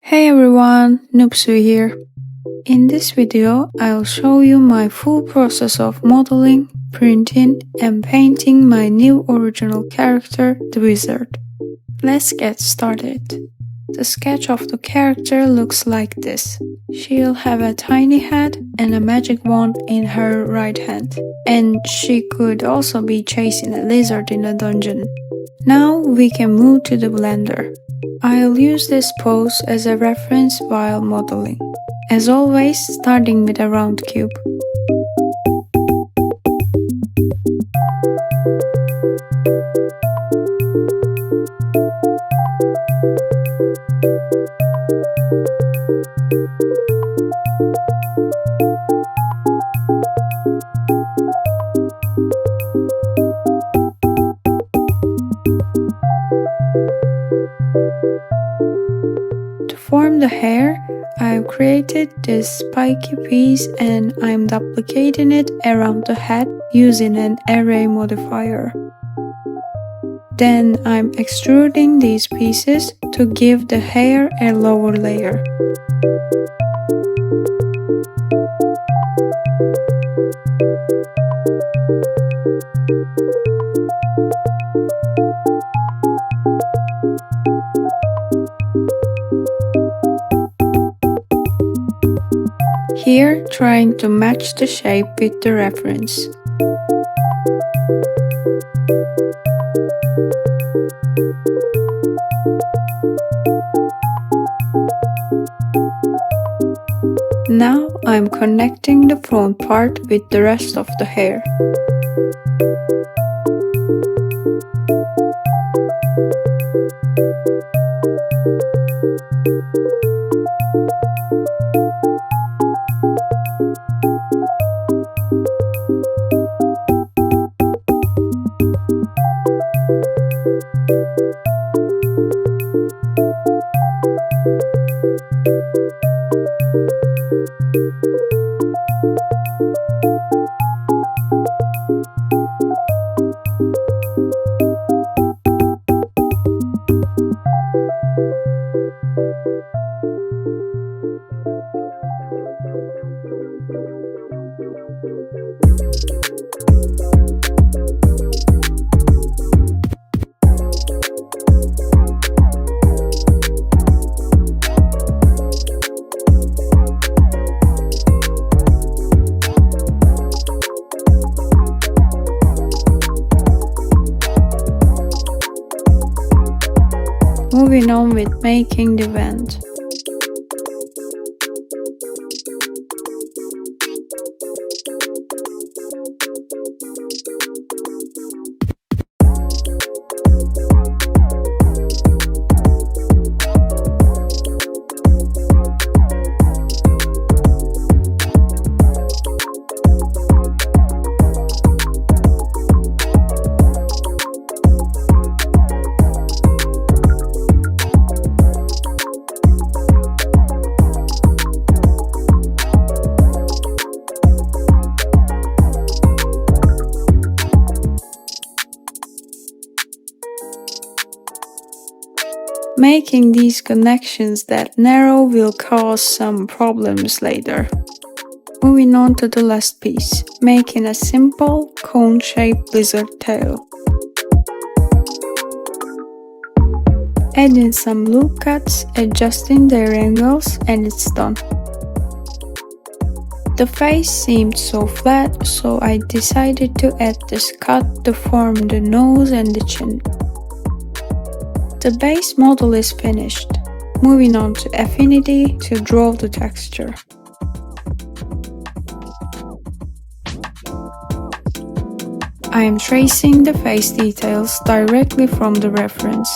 Hey everyone, Noobsui here. In this video, I'll show you my full process of modeling, printing, and painting my new original character, the wizard. Let's get started. The sketch of the character looks like this. She'll have a tiny head and a magic wand in her right hand. And she could also be chasing a lizard in a dungeon. Now we can move to the blender. I'll use this pose as a reference while modeling. As always, starting with a round cube. To form the hair, I've created this spiky piece and I'm duplicating it around the head using an array modifier. Then I'm extruding these pieces to give the hair a lower layer. Here, trying to match the shape with the reference. Now I'm connecting the front part with the rest of the hair. Moving on with making the vent. Making these connections that narrow will cause some problems later. Moving on to the last piece, making a simple cone-shaped lizard tail. Adding some loop cuts, adjusting their angles, and it's done. The face seemed so flat, so I decided to add this cut to form the nose and the chin. The base model is finished. Moving on to Affinity to draw the texture. I am tracing the face details directly from the reference.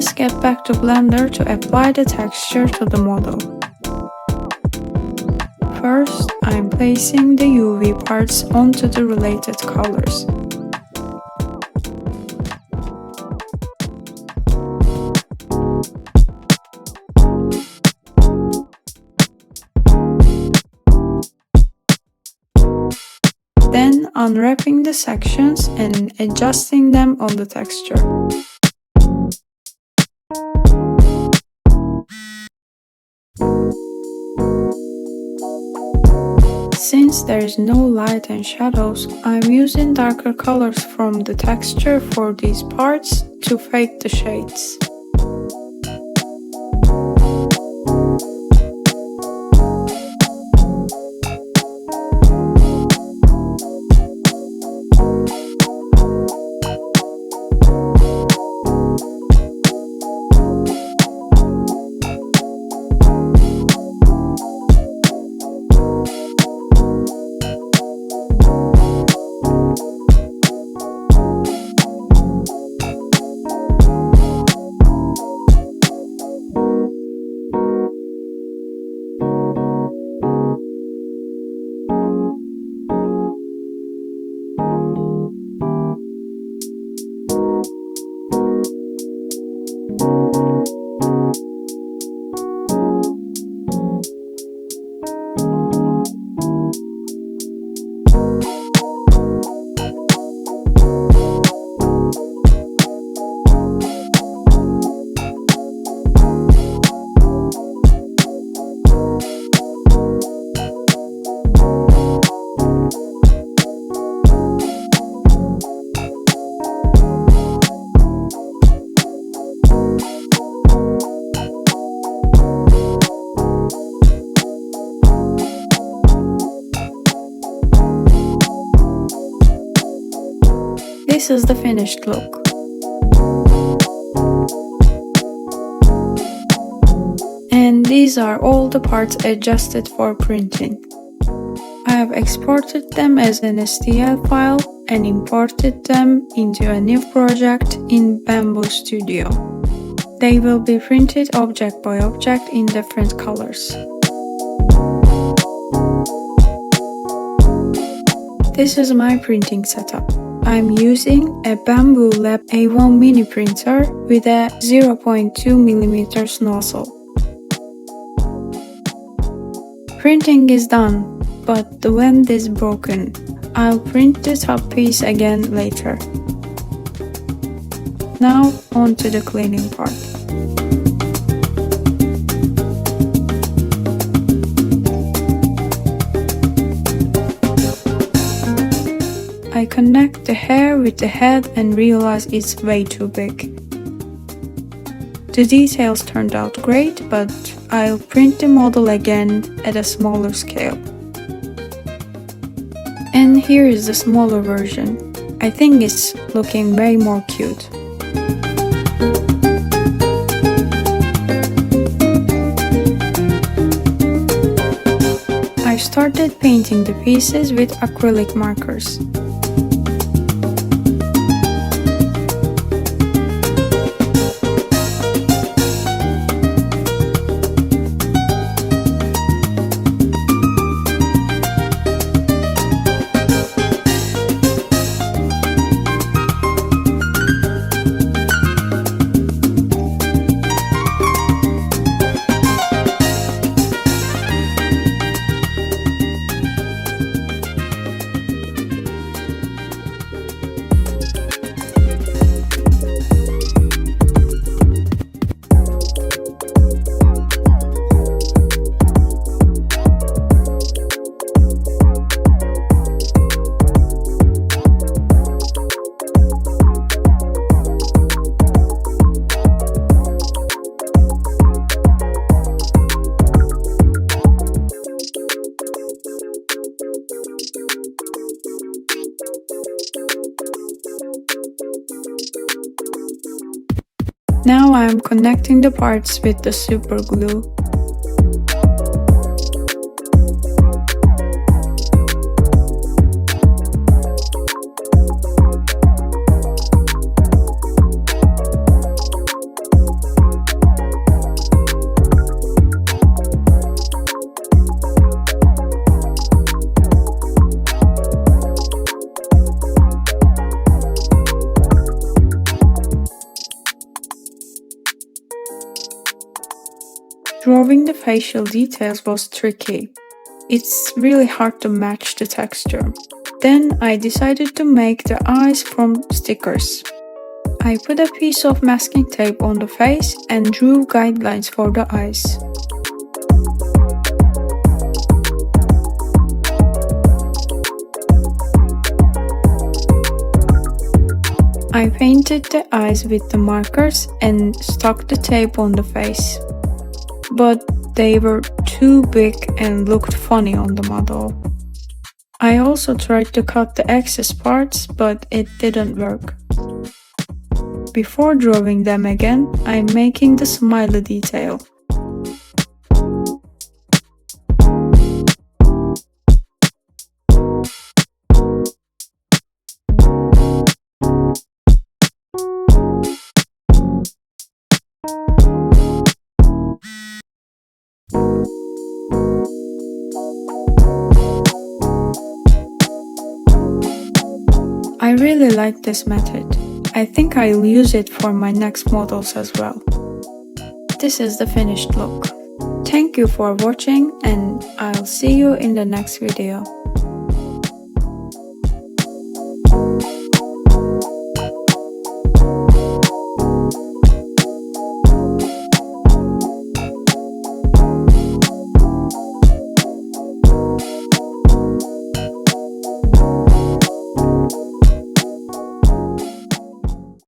just get back to Blender to apply the texture to the model. First, I'm placing the UV parts onto the related colors. Then unwrapping the sections and adjusting them on the texture. Since there is no light and shadows, I'm using darker colors from the texture for these parts to fake the shades. This is the finished look. And these are all the parts adjusted for printing. I have exported them as an STL file and imported them into a new project in Bamboo Studio. They will be printed object by object in different colors. This is my printing setup. I'm using a Bamboo Lab A1 mini printer with a 0.2mm nozzle. Printing is done, but the vent is broken. I'll print the top piece again later. Now on to the cleaning part. I connect the hair with the head and realize it's way too big. The details turned out great, but I'll print the model again at a smaller scale. And here is the smaller version. I think it's looking way more cute. I started painting the pieces with acrylic markers. Now I am connecting the parts with the super glue. Drawing the facial details was tricky. It's really hard to match the texture. Then I decided to make the eyes from stickers. I put a piece of masking tape on the face and drew guidelines for the eyes. I painted the eyes with the markers and stuck the tape on the face. But they were too big and looked funny on the model. I also tried to cut the excess parts, but it didn't work. Before drawing them again, I'm making the smiley detail. I really like this method. I think I'll use it for my next models as well. This is the finished look. Thank you for watching and I'll see you in the next video.